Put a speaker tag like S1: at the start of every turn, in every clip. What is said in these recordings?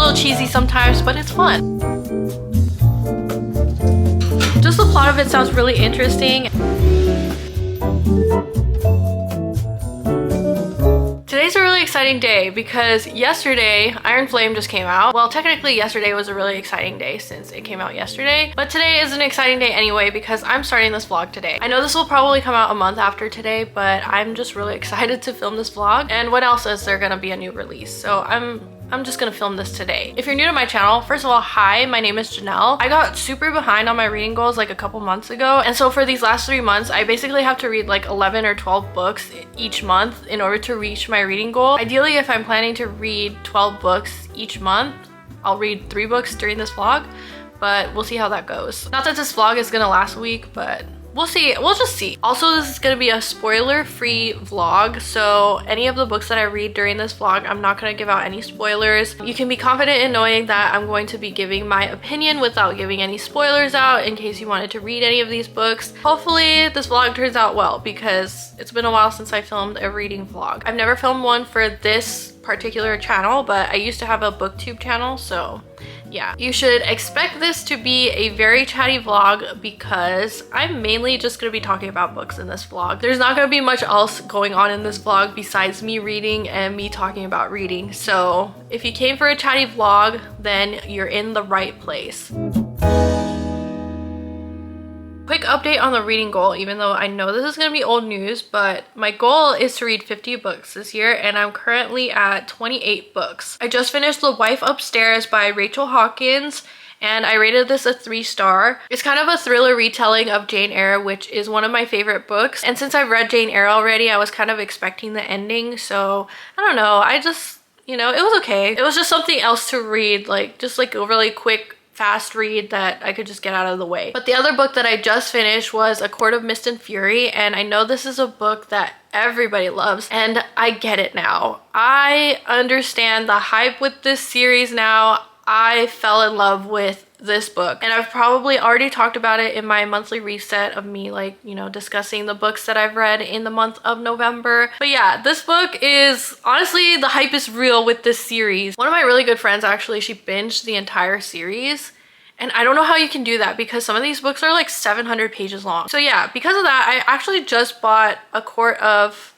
S1: little cheesy sometimes, but it's fun. Just the plot of it sounds really interesting. Today's a really exciting day because yesterday, Iron Flame just came out. Well, technically yesterday was a really exciting day since it came out yesterday, but today is an exciting day anyway because I'm starting this vlog today. I know this will probably come out a month after today, but I'm just really excited to film this vlog. And what else is there gonna be a new release? So I'm just gonna film this today. If you're new to my channel, first of all, hi, my name is Janelle. I got super behind on my reading goals like a couple months ago. And so for these last 3 months, I basically have to read like 11 or 12 books each month in order to reach my reading goal. Ideally, if I'm planning to read 12 books each month, I'll read 3 books during this vlog, but we'll see how that goes. Not that this vlog is gonna last a week, but we'll see. We'll just see. Also, this is gonna be a spoiler-free vlog, so any of the books that I read during this vlog, I'm not gonna give out any spoilers. You can be confident in knowing that I'm going to be giving my opinion without giving any spoilers out in case you wanted to read any of these books. Hopefully, this vlog turns out well because it's been a while since I filmed a reading vlog. I've never filmed one for this particular channel, but I used to have a booktube channel, so yeah. You should expect this to be a very chatty vlog because I'm mainly just gonna be talking about books in this vlog. There's not gonna be much else going on in this vlog besides me reading and me talking about reading. So if you came for a chatty vlog, then you're in the right place. Quick update on the reading goal, even though I know this is gonna be old news, but my goal is to read 50 books this year and I'm currently at 28 books. I just finished The Wife Upstairs by Rachel Hawkins and I rated this a 3-star. It's kind of a thriller retelling of Jane Eyre, which is one of my favorite books. And since I've read Jane Eyre already, I was kind of expecting the ending. So I don't know, I just, you know, it was okay. It was just something else to read, like just like a really quick fast read that I could just get out of the way. But the other book that I just finished was A Court of Mist and Fury, and I know this is a book that everybody loves and I get it now. I understand the hype with this series now. I fell in love with this book and I've probably already talked about it in my monthly reset of me, like, you know, discussing the books that I've read in the month of November. But yeah, this book is honestly, the hype is real with this series. One of my really good friends, actually, she binged the entire series. And I don't know how you can do that because some of these books are like 700 pages long. So yeah, because of that, I actually just bought A Court of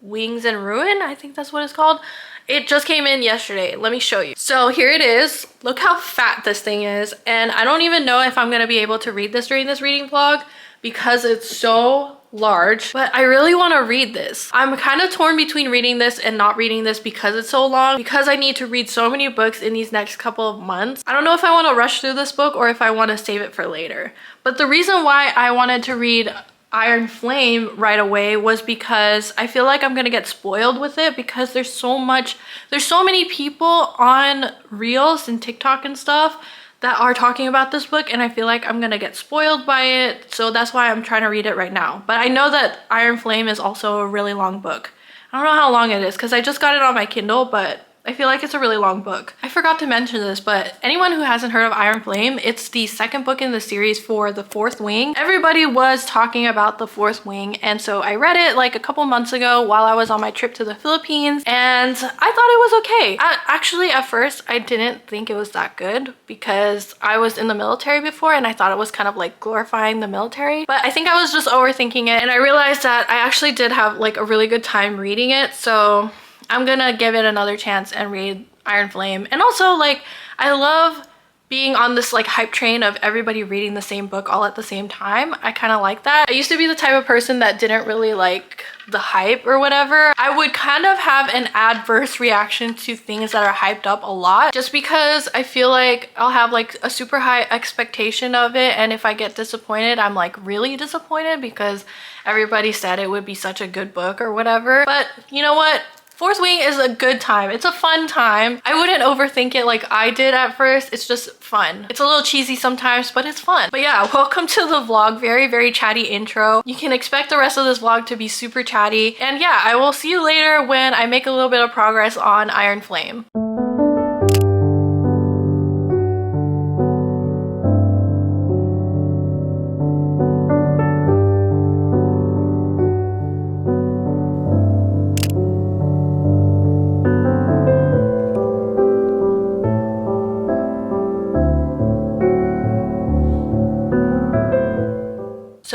S1: Wings and Ruin. I think that's what it's called. It just came in yesterday. Let me show you. So here it is. Look how fat this thing is. And I don't even know if I'm gonna be able to read this during this reading vlog because it's so large, but I really want to read this. I'm kind of torn between reading this and not reading this because it's so long, because I need to read so many books in these next couple of months. I don't know if I want to rush through this book or if I want to save it for later. But the reason why I wanted to read Iron Flame right away was because I feel like I'm gonna get spoiled with it because there's so many people on Reels and TikTok and stuff that are talking about this book and I feel like I'm gonna get spoiled by it. So that's why I'm trying to read it right now. But I know that Iron Flame is also a really long book. I don't know how long it is because I just got it on my Kindle, but I feel like it's a really long book. I forgot to mention this, but anyone who hasn't heard of Iron Flame, it's the second book in the series for The Fourth Wing. Everybody was talking about The Fourth Wing, and so I read it like a couple months ago while I was on my trip to the Philippines, and I thought it was okay. Actually, at first, I didn't think it was that good because I was in the military before and I thought it was kind of like glorifying the military, but I think I was just overthinking it, and I realized that I actually did have like a really good time reading it, so I'm gonna give it another chance and read Iron Flame. And also, like, I love being on this like hype train of everybody reading the same book all at the same time. I kind of like that. I used to be the type of person that didn't really like the hype or whatever. I would kind of have an adverse reaction to things that are hyped up a lot just because I feel like I'll have like a super high expectation of it, and if I get disappointed, I'm like really disappointed because everybody said it would be such a good book or whatever. But you know what? Fourth Wing is a good time. It's a fun time. I wouldn't overthink it like I did at first. It's just fun. It's a little cheesy sometimes, but it's fun. But yeah, welcome to the vlog. Very, very chatty intro. You can expect the rest of this vlog to be super chatty. And yeah, I will see you later when I make a little bit of progress on Iron Flame.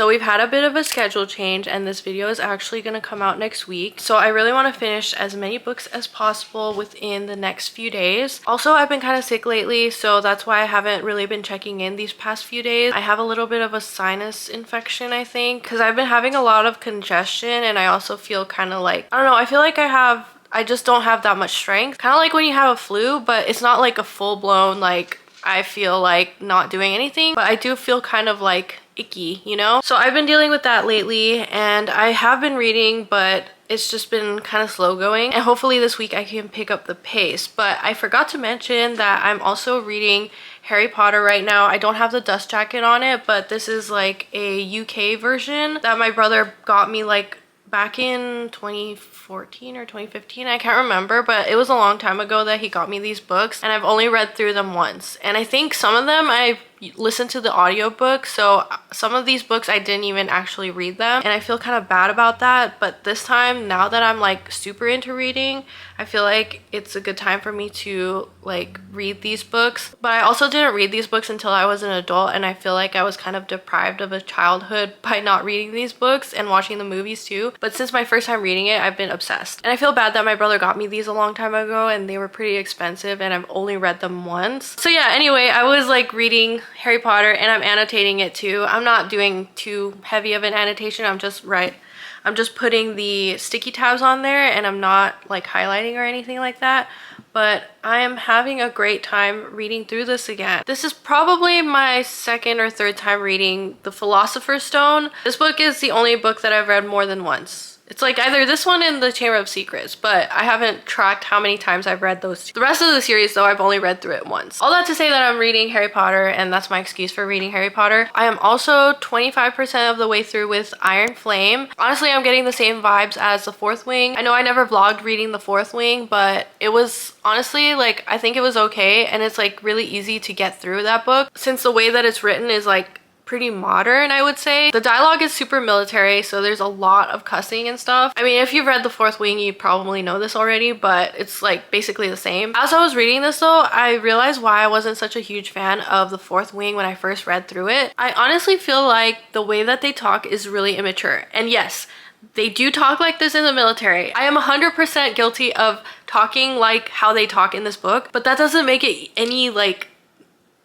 S1: So we've had a bit of a schedule change and this video is actually going to come out next week. So I really want to finish as many books as possible within the next few days. Also, I've been kind of sick lately, so that's why I haven't really been checking in these past few days. I have a little bit of a sinus infection, I think, because I've been having a lot of congestion, and I also feel kind of like, I don't know, I feel like I just don't have that much strength. Kind of like when you have a flu, but it's not like a full-blown, like, I feel like not doing anything, but I do feel kind of like icky, you know? So I've been dealing with that lately, and I have been reading, but it's just been kind of slow going, and hopefully this week I can pick up the pace. But I forgot to mention that I'm also reading Harry Potter right now. I don't have the dust jacket on it, but this is like a UK version that my brother got me like back in 2014 or 2015, I can't remember, but it was a long time ago that he got me these books, and I've only read through them once. And I think some of them I listened to the audiobook, so some of these books I didn't even actually read them, and I feel kind of bad about that. But this time, now that I'm like super into reading, I feel like it's a good time for me to like read these books. But I also didn't read these books until I was an adult, and I feel like I was kind of deprived of a childhood by not reading these books and watching the movies too. But since my first time reading it, I've been obsessed. And I feel bad that my brother got me these a long time ago, and they were pretty expensive, and I've only read them once. So yeah, anyway, I was like reading Harry Potter, and I'm annotating it too. I'm not doing too heavy of an annotation. I'm just putting the sticky tabs on there, and I'm not like highlighting or anything like that. But I am having a great time reading through this again. This is probably my second or third time reading The Philosopher's Stone. This book is the only book that I've read more than once. It's like either this one and The Chamber of Secrets, but I haven't tracked how many times I've read those two. The rest of the series, though, I've only read through it once. All that to say that I'm reading Harry Potter, and that's my excuse for reading Harry Potter. I am also 25% of the way through with Iron Flame. Honestly, I'm getting the same vibes as The Fourth Wing. I know I never vlogged reading The Fourth Wing, but it was honestly, like, I think it was okay, and it's like really easy to get through that book since the way that it's written is like pretty modern, I would say. The dialogue is super military, so there's a lot of cussing and stuff. I mean, if you've read The Fourth Wing, you probably know this already, but it's like basically the same. As I was reading this though, I realized why I wasn't such a huge fan of The Fourth Wing when I first read through it. I honestly feel like the way that they talk is really immature. And yes, they do talk like this in the military. I am 100% guilty of talking like how they talk in this book, but that doesn't make it any like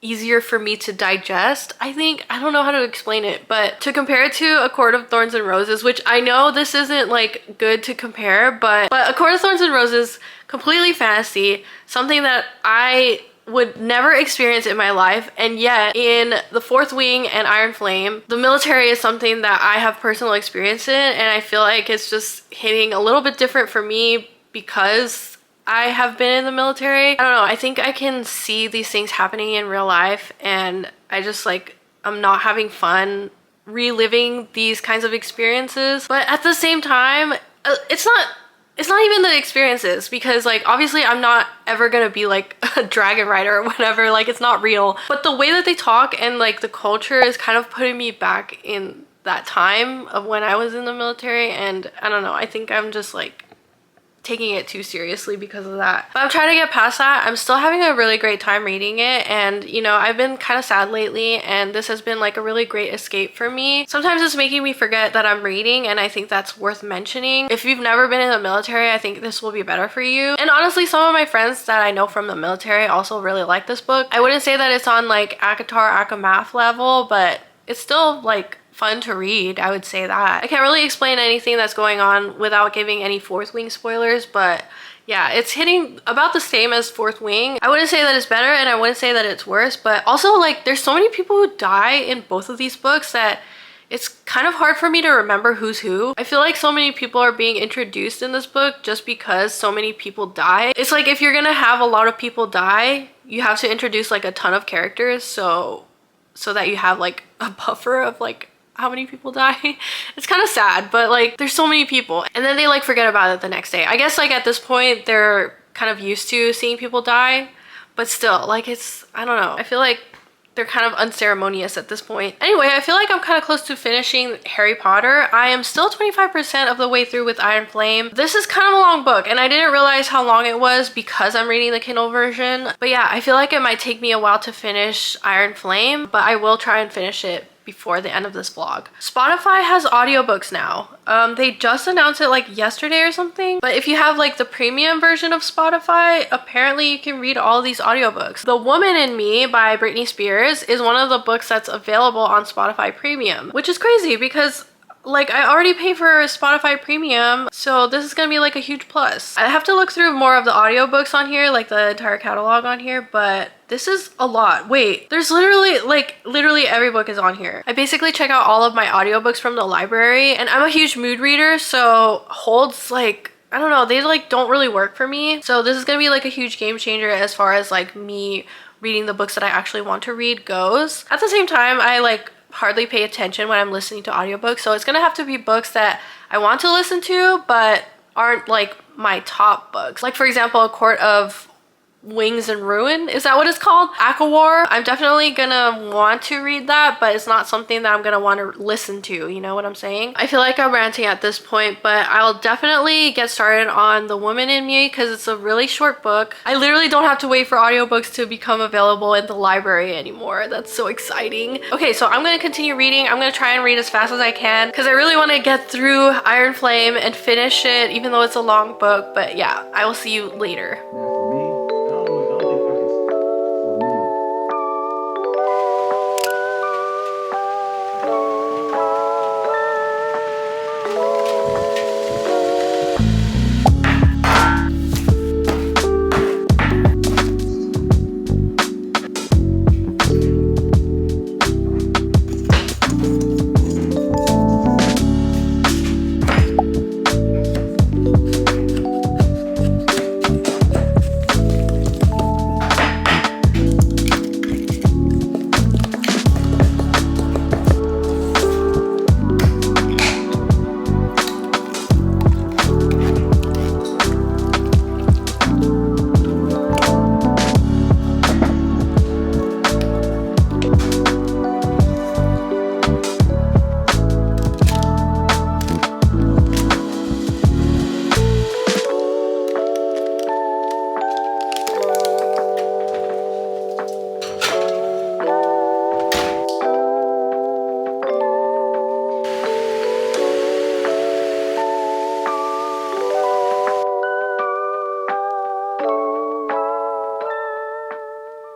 S1: easier for me to digest. I don't know how to explain it, but to compare it to A Court of Thorns and Roses, which I know this isn't like good to compare, but A Court of Thorns and Roses, completely fantasy, something that I would never experience in my life, and yet in The Fourth Wing and Iron Flame, the military is something that I have personal experience in, and I feel like it's just hitting a little bit different for me because I have been in the military. I don't know, I think I can see these things happening in real life, and I just like, I'm not having fun reliving these kinds of experiences. But at the same time, it's not even the experiences, because like obviously I'm not ever gonna be like a dragon rider or whatever, like it's not real. But the way that they talk and like the culture is kind of putting me back in that time of when I was in the military, and I don't know, I think I'm just like taking it too seriously because of that. But I'm trying to get past that. I'm still having a really great time reading it, and you know, I've been kind of sad lately, and this has been like a really great escape for me. Sometimes it's making me forget that I'm reading, and I think that's worth mentioning. If you've never been in the military, I think this will be better for you. And honestly, some of my friends that I know from the military also really like this book. I wouldn't say that it's on like ACOTAR, ACOMAF level, but it's still like fun to read, I would say that. I can't really explain anything that's going on without giving any Fourth Wing spoilers, but yeah, it's hitting about the same as Fourth Wing. I wouldn't say that it's better, and I wouldn't say that it's worse, but also like there's so many people who die in both of these books that it's kind of hard for me to remember who's who. I feel like so many people are being introduced in this book just because so many people die. It's like if you're gonna have a lot of people die, you have to introduce like a ton of characters so that you have like a buffer of like how many people die. It's kind of sad, but like there's so many people, and then they like forget about it the next day. I guess like at this point they're kind of used to seeing people die, but still, like it's, I don't know, I feel like they're kind of unceremonious at this point. Anyway, I feel like I'm kind of close to finishing Harry Potter. I am still 25% of the way through with Iron Flame. This is kind of a long book, and I didn't realize how long it was because I'm reading the Kindle version. But yeah, I feel like it might take me a while to finish Iron Flame, but I will try and finish it before the end of this vlog. Spotify has audiobooks now. They just announced it like yesterday or something. But if you have like the premium version of Spotify, apparently you can read all these audiobooks. The Woman in Me by Britney Spears is one of the books that's available on Spotify Premium, which is crazy because like I already pay for Spotify Premium, so this is gonna be like a huge plus. I have to look through more of the audiobooks on here, like the entire catalog on here, but this is a lot. Wait, there's literally every book is on here. I basically check out all of my audiobooks from the library, and I'm a huge mood reader, so holds like, I don't know, they like don't really work for me. So this is gonna be like a huge game changer as far as like me reading the books that I actually want to read goes. At the same time, I like hardly pay attention when I'm listening to audiobooks, so it's gonna have to be books that I want to listen to but aren't like my top books. Like for example, A Court of Wings and Ruin, is that what it's called? Akawar. I'm definitely gonna want to read that, but it's not something that I'm gonna want to listen to, you know what I'm saying? I feel like I'm ranting at this point, but I'll definitely get started on The Woman in Me because it's a really short book. I literally don't have to wait for audiobooks to become available in the library anymore. That's so exciting. Okay, so I'm gonna continue reading. I'm gonna try and read as fast as I can because I really want to get through Iron Flame and finish it, even though it's a long book. But yeah, I will see you later.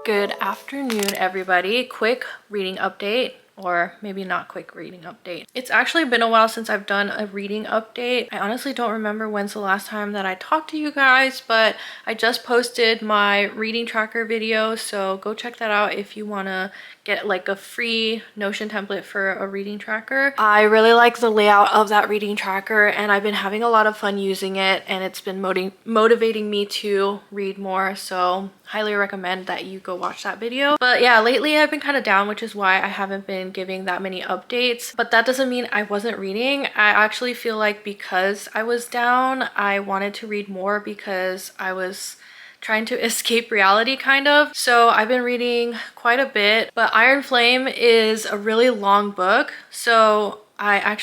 S1: Good afternoon, everybody. Quick reading update, or maybe not quick reading update. It's actually been a while since I've done a reading update. I honestly don't remember when's the last time that I talked to you guys, but I just posted my reading tracker video, so go check that out if you want to get like a free Notion template for a reading tracker. I really like the layout of that reading tracker and I've been having a lot of fun using it, and it's been motivating me to read more, so highly recommend that you go watch that video. But yeah, lately I've been kind of down, which is why I haven't been giving that many updates, but that doesn't mean I wasn't reading. I actually feel like because I was down, I wanted to read more because I was trying to escape reality kind of. So I've been reading quite a bit, but Iron Flame is a really long book, so I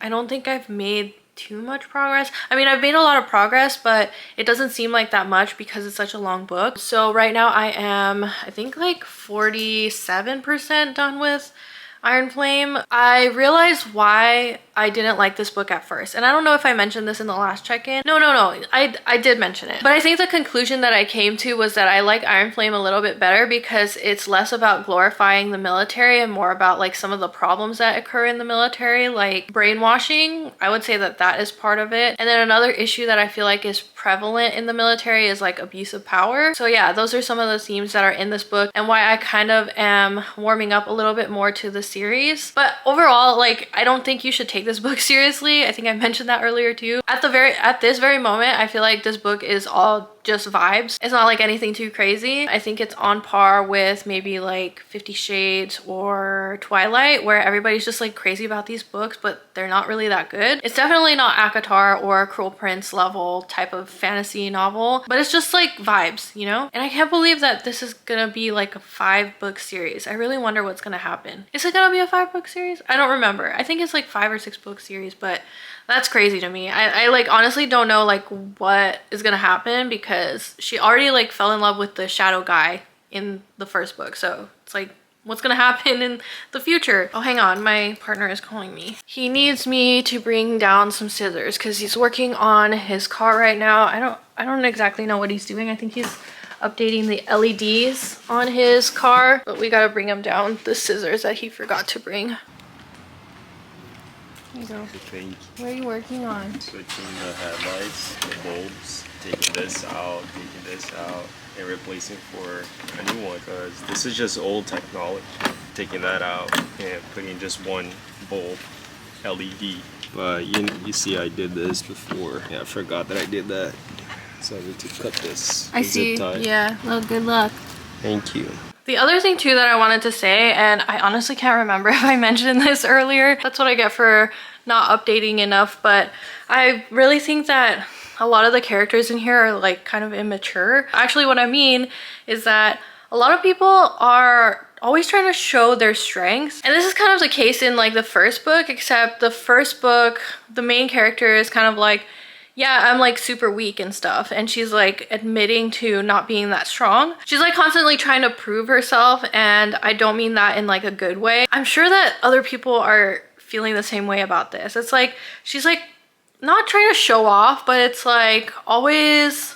S1: don't think I've made too much progress. I mean, I've made a lot of progress, but it doesn't seem like that much because it's such a long book. So right now I am, I think like 47% done with Iron Flame. I realized why I didn't like this book at first, and I don't know if I mentioned this in the last check-in. No, I did mention it, but I think the conclusion that I came to was that I like Iron Flame a little bit better because it's less about glorifying the military and more about like some of the problems that occur in the military, like brainwashing. I would say that that is part of it. And then another issue that I feel like is prevalent in the military is like abuse of power. So yeah, those are some of the themes that are in this book and why I kind of am warming up a little bit more to the series. But overall, like, I don't think you should take this book seriously. I think I mentioned that earlier too. At this very moment, I feel like this book is all just vibes. It's not like anything too crazy. I think it's on par with maybe like 50 Shades or Twilight, where everybody's just like crazy about these books, but they're not really that good. It's definitely not ACOTAR or Cruel Prince level type of fantasy novel, but it's just like vibes, you know? And I can't believe that this is gonna be like a 5-book series. I really wonder what's gonna happen. Is it gonna be a 5-book series? I don't remember. I think it's like 5 or 6 book series, but that's crazy to me. I like honestly don't know like what is gonna happen because she already like fell in love with the shadow guy in the first book. So it's like, what's gonna happen in the future. Oh, hang on, my partner is calling me. He needs me to bring down some scissors because he's working on his car right now. I don't exactly know what he's doing. I think he's updating the LEDs on his car, but we gotta bring him down the scissors that he forgot to bring. Here you go. What are you working on?
S2: Switching the headlights, the bulbs, taking this out, and replacing for a new one, because this is just old technology. Taking that out and putting just one bulb LED. But you see I did this before. Yeah, I forgot that I did that. So I need to cut this.
S1: I see. Yeah. Well, good luck.
S2: Thank you.
S1: The other thing too that I wanted to say, and I honestly can't remember if I mentioned this earlier. That's what I get for not updating enough, but I really think that a lot of the characters in here are like kind of immature. Actually, what I mean is that a lot of people are always trying to show their strengths. And this is kind of the case in like the first book, except the first book, the main character is kind of like, yeah, I'm like super weak and stuff. And she's like admitting to not being that strong. She's like constantly trying to prove herself. And I don't mean that in like a good way. I'm sure that other people are feeling the same way about this. It's like, she's like not trying to show off, but it's like always,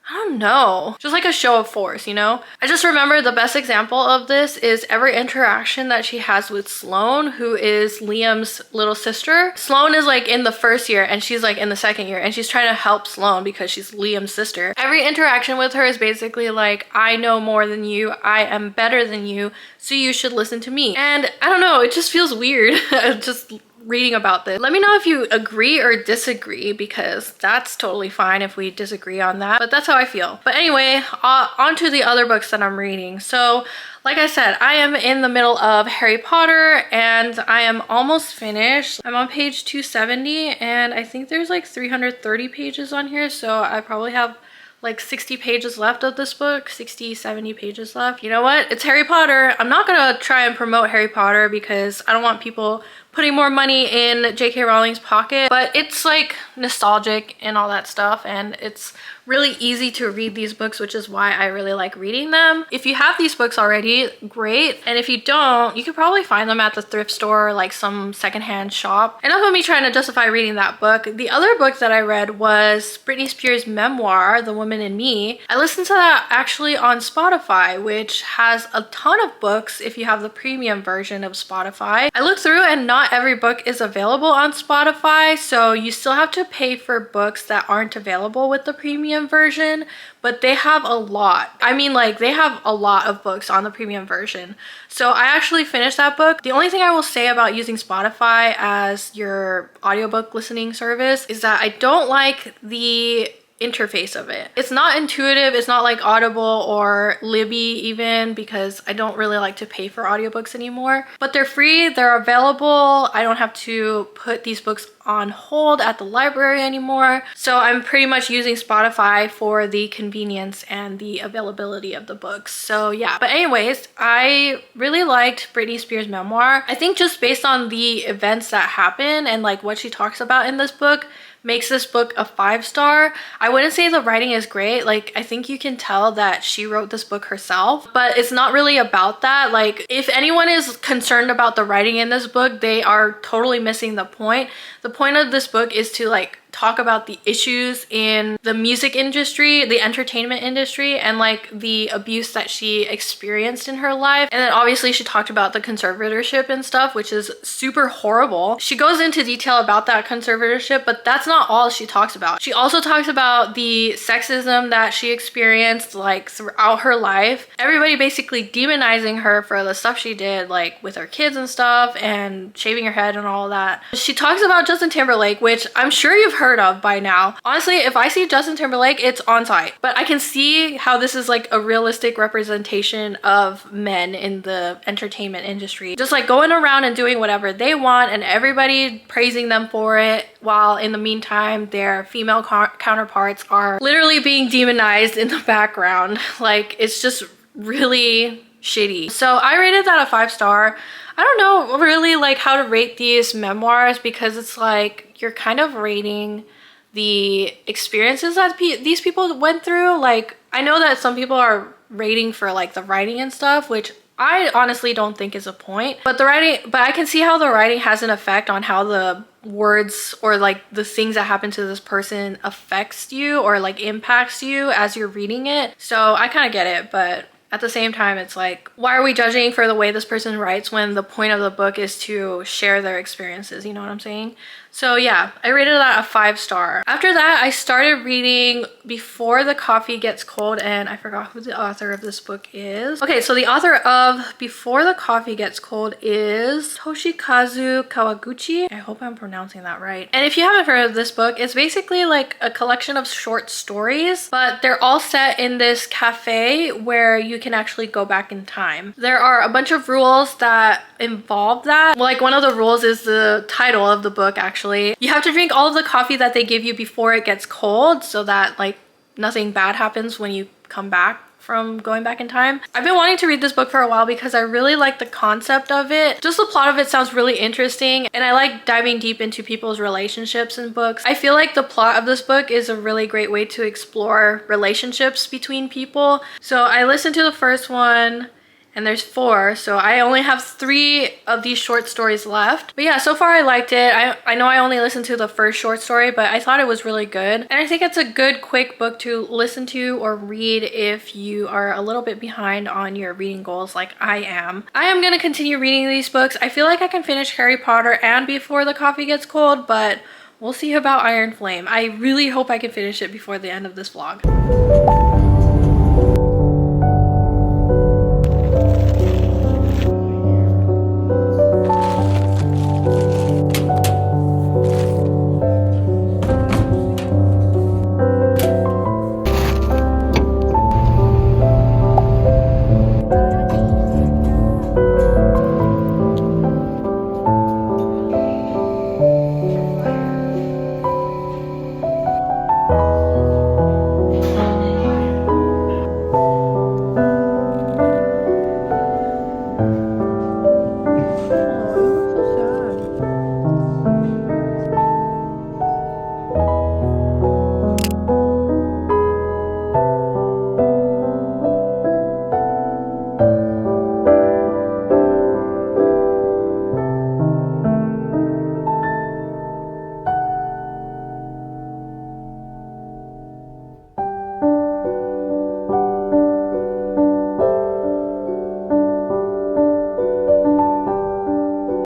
S1: I don't know, just like a show of force, you know? I just remember the best example of this is every interaction that she has with Sloane, who is Liam's little sister. Sloane is like in the first year and she's like in the second year, and she's trying to help Sloane because she's Liam's sister. Every interaction with her is basically like, I know more than you, I am better than you, so you should listen to me. And I don't know, it just feels weird just reading about this. Let me know if you agree or disagree, because that's totally fine if we disagree on that, but that's how I feel. But anyway, on to the other books that I'm reading. So like I said, I am in the middle of Harry Potter and I am almost finished. I'm on page 270 and I think there's like 330 pages on here, so I probably have like 60 pages left of this book, 60, 70 pages left. You know what? It's Harry Potter. I'm not gonna try and promote Harry Potter because I don't want people putting more money in J.K. Rowling's pocket, but it's like nostalgic and all that stuff, and it's really easy to read these books, which is why I really like reading them. If you have these books already, great. And if you don't, you could probably find them at the thrift store or like some secondhand shop. Enough of me trying to justify reading that book. The other book that I read was Britney Spears' memoir, The Woman in Me. I listened to that actually on Spotify, which has a ton of books if you have the premium version of Spotify. I looked through and not every book is available on Spotify, so you still have to pay for books that aren't available with the premium version, but they have a lot. I mean, like, they have a lot of books on the premium version. So I actually finished that book. The only thing I will say about using Spotify as your audiobook listening service is that I don't like the interface of it. It's not intuitive. It's not like Audible or Libby even, because I don't really like to pay for audiobooks anymore. But they're free, they're available. I don't have to put these books on hold at the library anymore. So I'm pretty much using Spotify for the convenience and the availability of the books. So yeah, but anyways, I really liked Britney Spears' memoir. I think just based on the events that happen and like what she talks about in this book makes this book a 5-star. I wouldn't say the writing is great. Like, I think you can tell that she wrote this book herself, but it's not really about that. Like, if anyone is concerned about the writing in this book, they are totally missing the point. The point of this book is to like talk about the issues in the music industry, the entertainment industry, and like the abuse that she experienced in her life. And then obviously she talked about the conservatorship and stuff, which is super horrible. She goes into detail about that conservatorship, but that's not all she talks about. She also talks about the sexism that she experienced like throughout her life. Everybody basically demonizing her for the stuff she did, like with her kids and stuff, and shaving her head and all that. She talks about Justin Timberlake, which I'm sure you've heard of by now. Honestly, if I see Justin Timberlake, it's on site. But I can see how this is like a realistic representation of men in the entertainment industry. Just like going around and doing whatever they want and everybody praising them for it, while in the meantime, their female counterparts are literally being demonized in the background. Like, it's just really shitty. So I rated that a 5-star. I don't know really like how to rate these memoirs, because it's like you're kind of rating the experiences that these people went through. Like, I know that some people are rating for like the writing and stuff, which I honestly don't think is a point, but I can see how the writing has an effect on how the words or like the things that happen to this person affects you or like impacts you as you're reading it. So I kind of get it, but at the same time, it's like, why are we judging for the way this person writes when the point of the book is to share their experiences? You know what I'm saying? So yeah, I rated that a 5-star. After that, I started reading Before the Coffee Gets Cold, and I forgot who the author of this book is. Okay, so the author of Before the Coffee Gets Cold is Toshikazu Kawaguchi. I hope I'm pronouncing that right. And if you haven't heard of this book, it's basically like a collection of short stories, but they're all set in this cafe where you can actually go back in time. There are a bunch of rules that involve that. Like one of the rules is the title of the book actually. You have to drink all of the coffee that they give you before it gets cold so that like nothing bad happens when you come back from going back in time. I've been wanting to read this book for a while because I really like the concept of it. Just the plot of it sounds really interesting, and I like diving deep into people's relationships in books. I feel like the plot of this book is a really great way to explore relationships between people. So I listened to the first one, and there's 4, so I only have 3 of these short stories left. But yeah, so far I liked it. I know I only listened to the first short story, but I thought it was really good. And I think it's a good quick book to listen to or read if you are a little bit behind on your reading goals like I am. I am gonna continue reading these books. I feel like I can finish Harry Potter and Before the Coffee Gets Cold, but we'll see about Iron Flame. I really hope I can finish it before the end of this vlog.